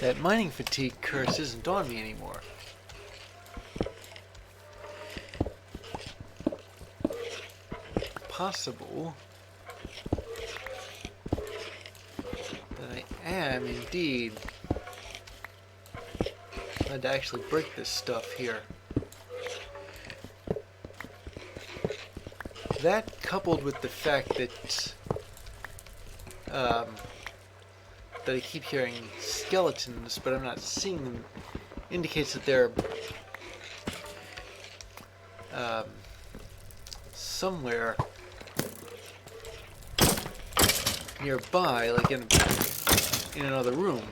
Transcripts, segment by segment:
That mining fatigue curse isn't on me anymore. Possible that I am indeed allowed to actually break this stuff here. That, coupled with the fact that I keep hearing skeletons, but I'm not seeing them, indicates that they're somewhere nearby, like in another room.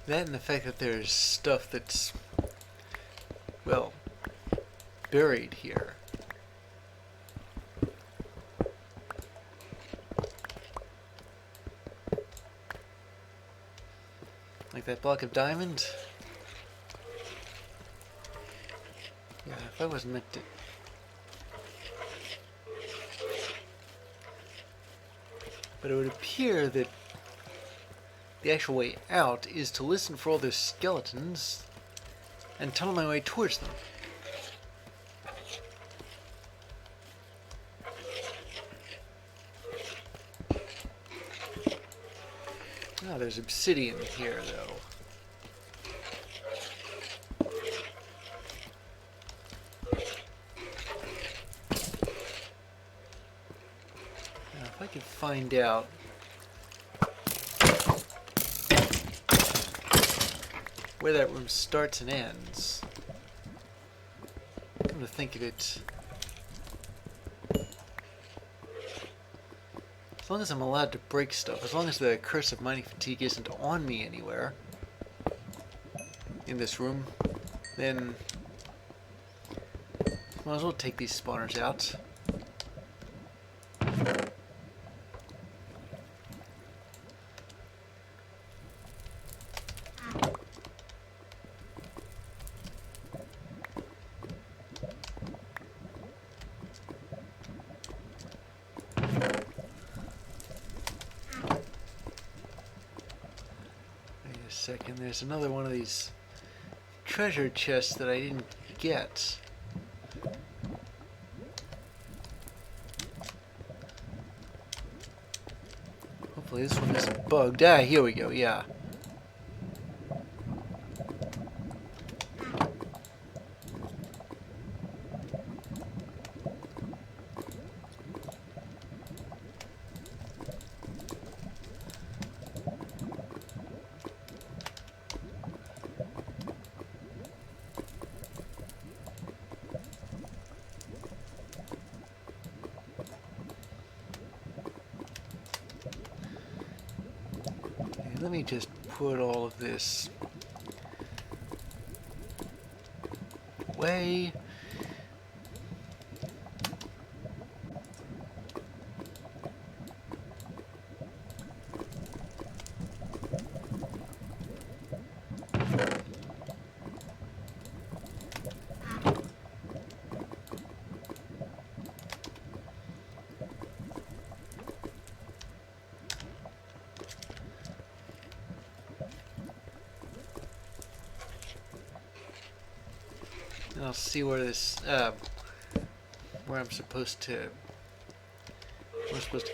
That and the fact that there's stuff that's, well, buried here. Like that block of diamond? Yeah, if I wasn't meant to... But it would appear that the actual way out is to listen for all those skeletons and tunnel my way towards them. Ah, there's obsidian here, though. Now, if I could find out where that room starts and ends. Come to think of it, as long as I'm allowed to break stuff, as long as the curse of mining fatigue isn't on me anywhere in this room, then might as well take these spawners out. Second, there's another one of these treasure chests that I didn't get. Hopefully this one isn't bugged. Ah, here we go, yeah. Let me just put all of this away. And I'll see where this, where I'm supposed to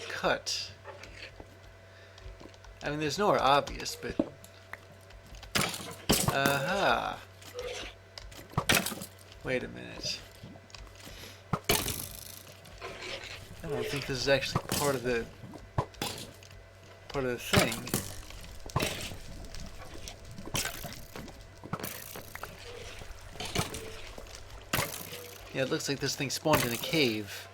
cut. I mean, there's nowhere obvious, but, aha. Wait a minute. I don't think this is actually part of the thing. Yeah, it looks like this thing spawned in a cave.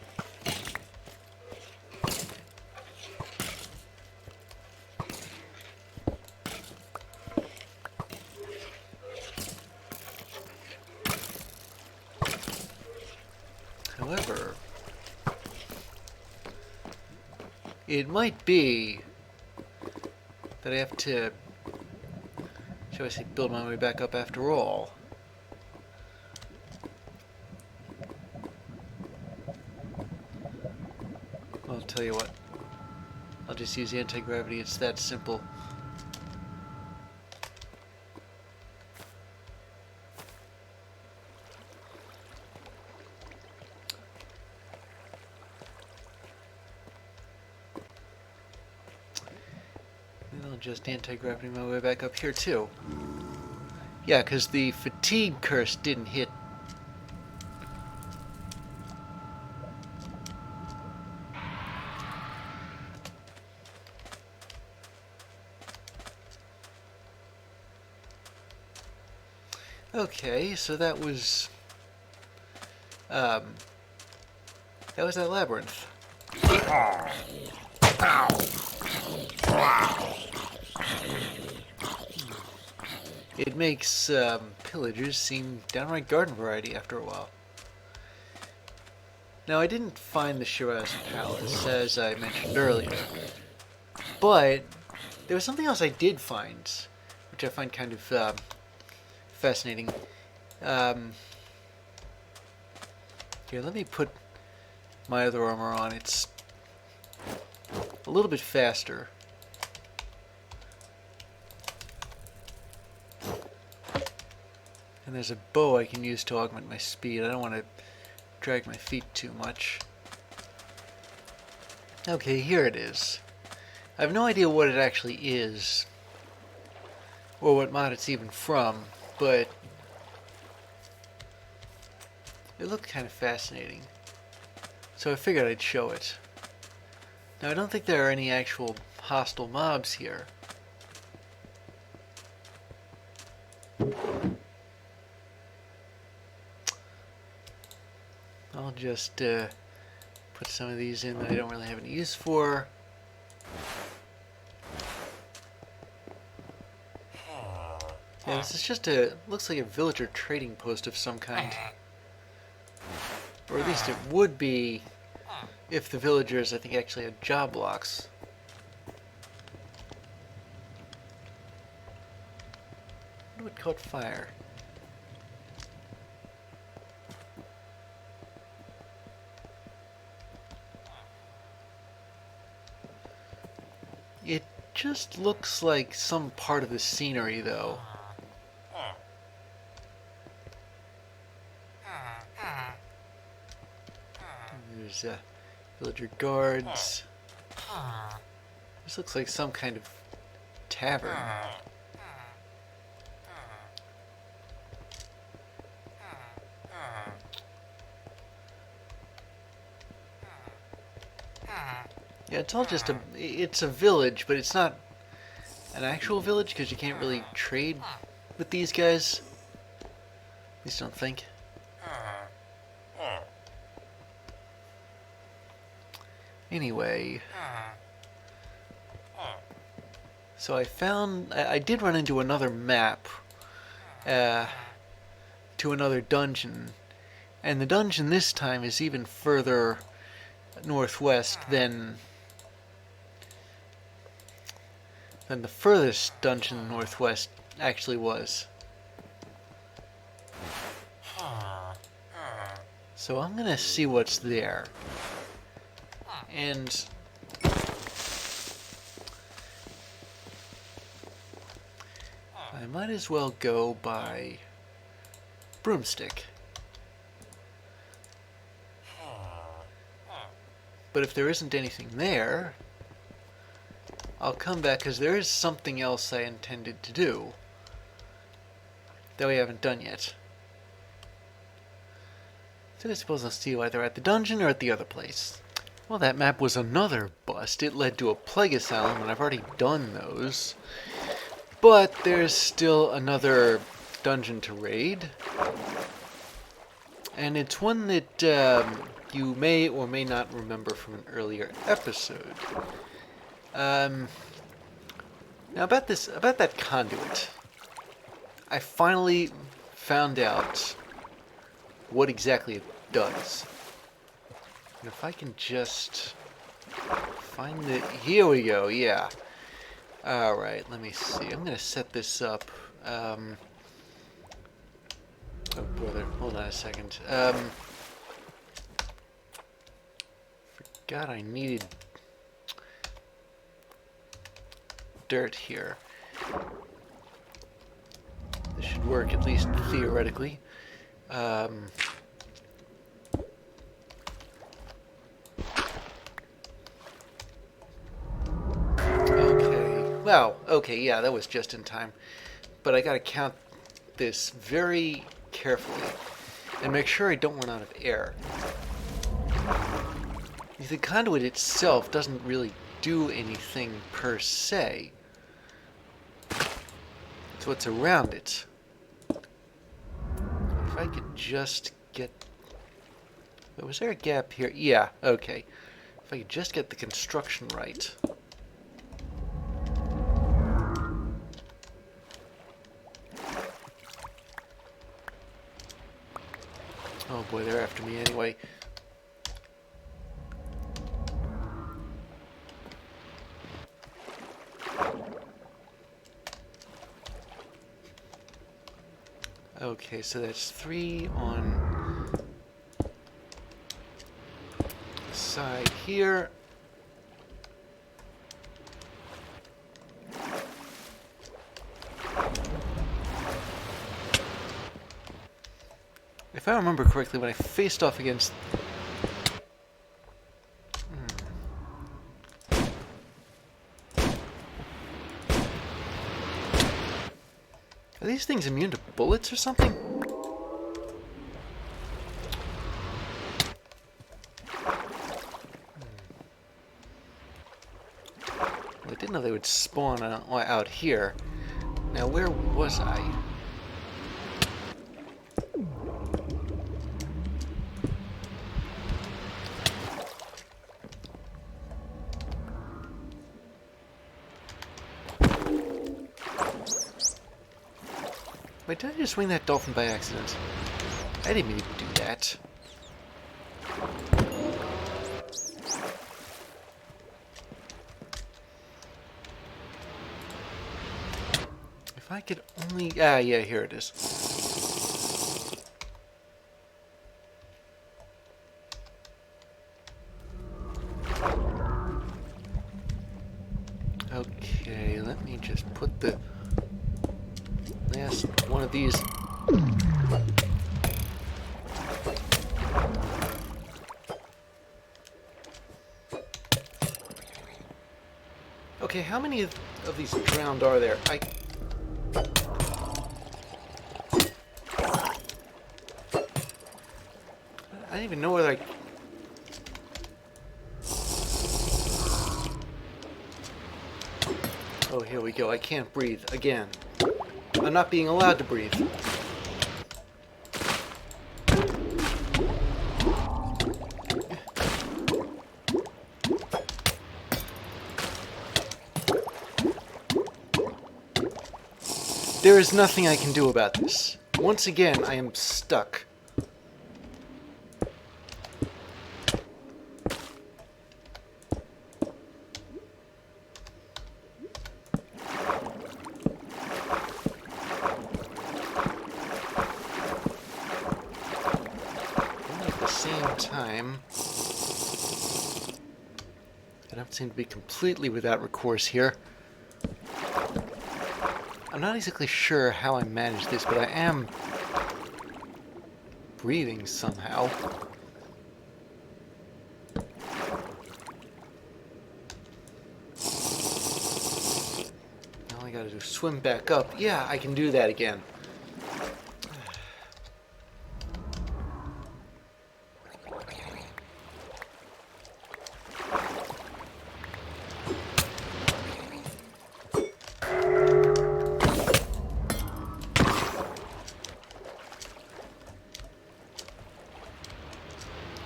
It might be that I have to, shall I say, build my way back up after all. I'll tell you what. I'll just use anti-gravity. It's that simple. And I'll just anti-gravity my way back up here too. Yeah, because the fatigue curse didn't hit. Okay, so that was that labyrinth. It makes pillagers seem downright garden variety after a while. Now, I didn't find the Shiraz Palace, as I mentioned earlier, but there was something else I did find, which I find kind of fascinating. Here, let me put my other armor on. It's a little bit faster. And there's a bow I can use to augment my speed. I don't want to drag my feet too much. Okay, here it is. I have no idea what it actually is, or what mod it's even from, but it looked kind of fascinating. So I figured I'd show it. Now, I don't think there are any actual hostile mobs here. I'll just put some of these in that I don't really have any use for. Yeah, this is just looks like a villager trading post of some kind. Or at least it would be if the villagers, I think, actually had job locks. I wonder what caught fire. It just looks like some part of the scenery, though. There's villager guards. This looks like some kind of tavern. Yeah, it's all just it's a village, but it's not an actual village because you can't really trade with these guys. At least I don't think. Anyway, so I did run into another map to another dungeon, and the dungeon this time is even further northwest than the furthest dungeon northwest actually was. So I'm gonna see what's there. And I might as well go by broomstick. But if there isn't anything there, I'll come back because there is something else I intended to do that we haven't done yet. So I suppose I'll see you either at the dungeon or at the other place. Well, that map was another bust. It led to a plague asylum, and I've already done those. But there's still another dungeon to raid. And it's one that you may or may not remember from an earlier episode. Now about that conduit. I finally found out what exactly it does. And if I can just find the... Here we go, yeah. Alright, let me see. I'm going to set this up. Oh, brother. Hold on a second. Forgot I needed dirt here. This should work, at least theoretically. Well, okay, yeah, that was just in time. But I gotta count this very carefully and make sure I don't run out of air. The conduit itself doesn't really do anything per se. It's what's around it. If I could just get... Was there a gap here? Yeah, okay. If I could just get the construction right. Oh boy, they're after me anyway. Okay, so that's 3 on the side here. If I remember correctly, when I faced off against... Are these things immune to bullets or something? Well, I didn't know they would spawn out here. Now, where was I? Wait, did I just swing that dolphin by accident? I didn't mean to do that. If I could only... Ah, yeah, here it is. Okay, let me just put the... last one of these. Okay, how many of these drowned are there? I don't even know whether I... Oh, here we go. I can't breathe again. I'm not being allowed to breathe. There is nothing I can do about this. Once again, I am stuck. I don't seem to be completely without recourse here. I'm not exactly sure how I managed this, but I am breathing somehow. All I gotta do is swim back up. Yeah, I can do that again.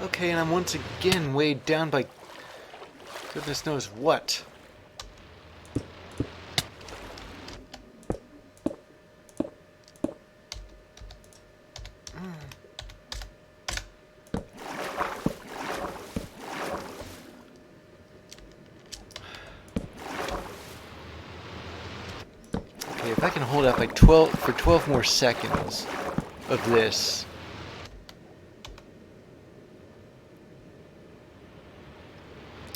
Okay, and I'm once again weighed down by goodness knows what. if I can hold out like 12 more seconds of this.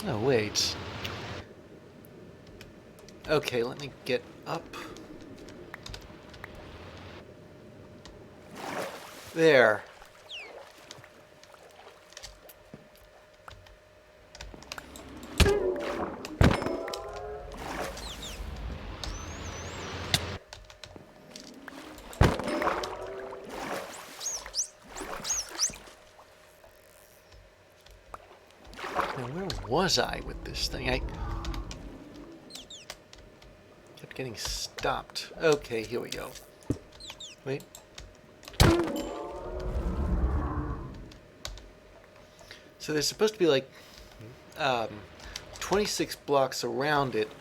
Oh, wait. Okay, let me get up. There. Now, where was I with this thing? I kept getting stopped. Okay, here we go. Wait. So there's supposed to be like 26 blocks around it.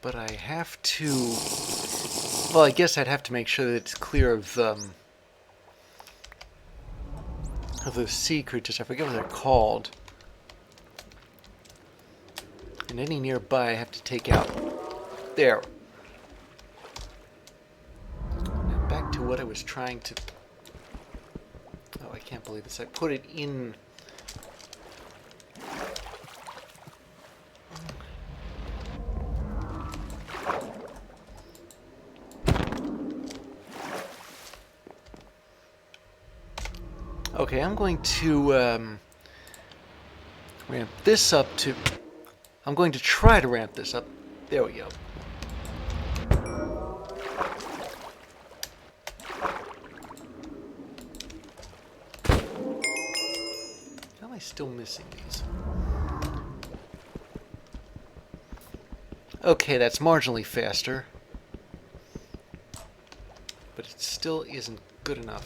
But I have to... Well, I guess I'd have to make sure that it's clear of those sea creatures. I forget what they're called. And any nearby I have to take out. There. Now back to what I was trying to... Oh, I can't believe this. I put it in... Okay, I'm going to ramp this up to... I'm going to try to ramp this up. There we go. How am I still missing these? Okay, that's marginally faster. But it still isn't good enough.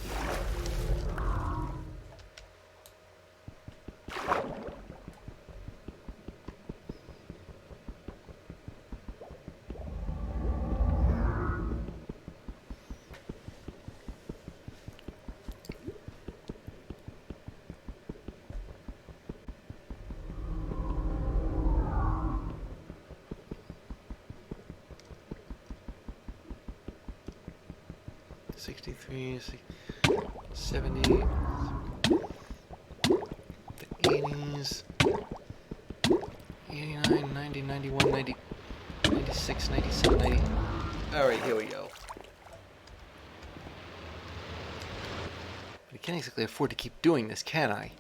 '63, 70, the '80s, 89, 90, 91, 90, 96, 97, 90. Alright, here we go. But I can't exactly afford to keep doing this, can I?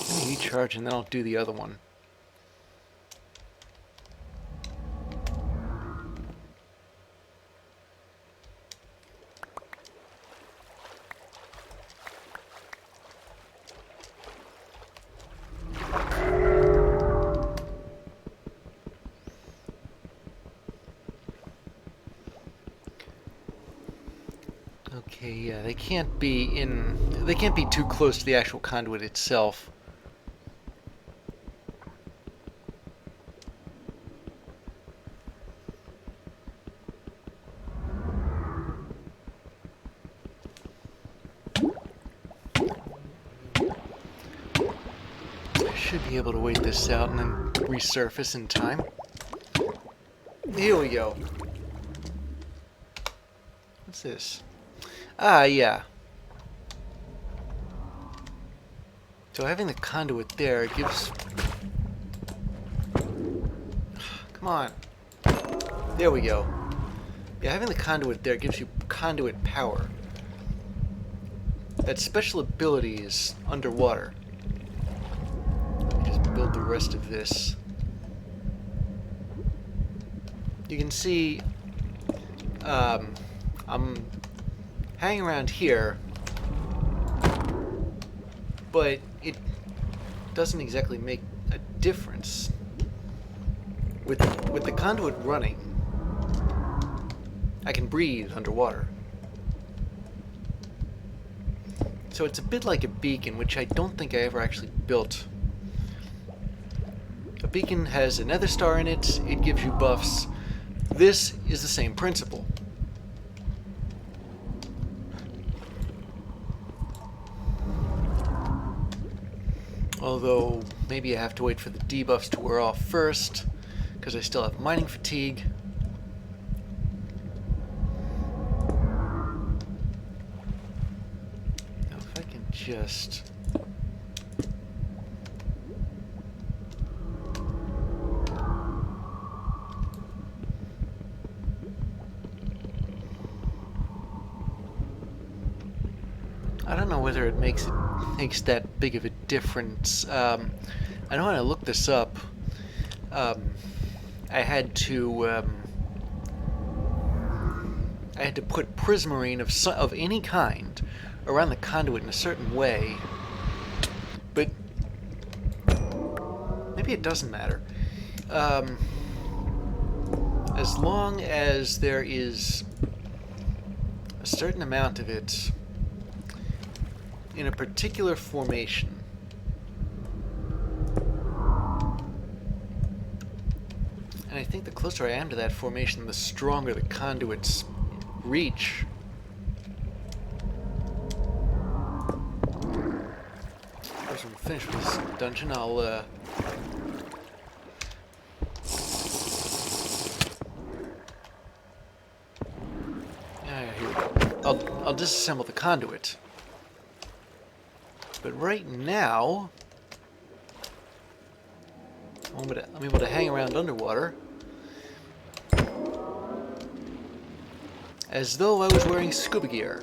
Let me recharge and then I'll do the other one. Okay, yeah, they can't be too close to the actual conduit itself. I should be able to wait this out and then resurface in time. Here we go. What's this? Ah, yeah. So having the conduit there gives... Come on. There we go. Yeah, having the conduit there gives you conduit power. That special ability is underwater. Let me just build the rest of this. You can see... I'm hanging around here, but it doesn't exactly make a difference. With the conduit running, I can breathe underwater. So it's a bit like a beacon, which I don't think I ever actually built. A beacon has a nether star in it, it gives you buffs. This is the same principle. Although, maybe I have to wait for the debuffs to wear off first, because I still have mining fatigue. Now if I can just... I don't know whether it makes that big of a difference. I know when I looked this up, I had to put prismarine of any kind around the conduit in a certain way, but maybe it doesn't matter. As long as there is a certain amount of it in a particular formation. And I think the closer I am to that formation, the stronger the conduit's reach. First, when we finish with this dungeon, I'll here we go. I'll disassemble the conduit. But right now, I'm able to hang around underwater as though I was wearing scuba gear.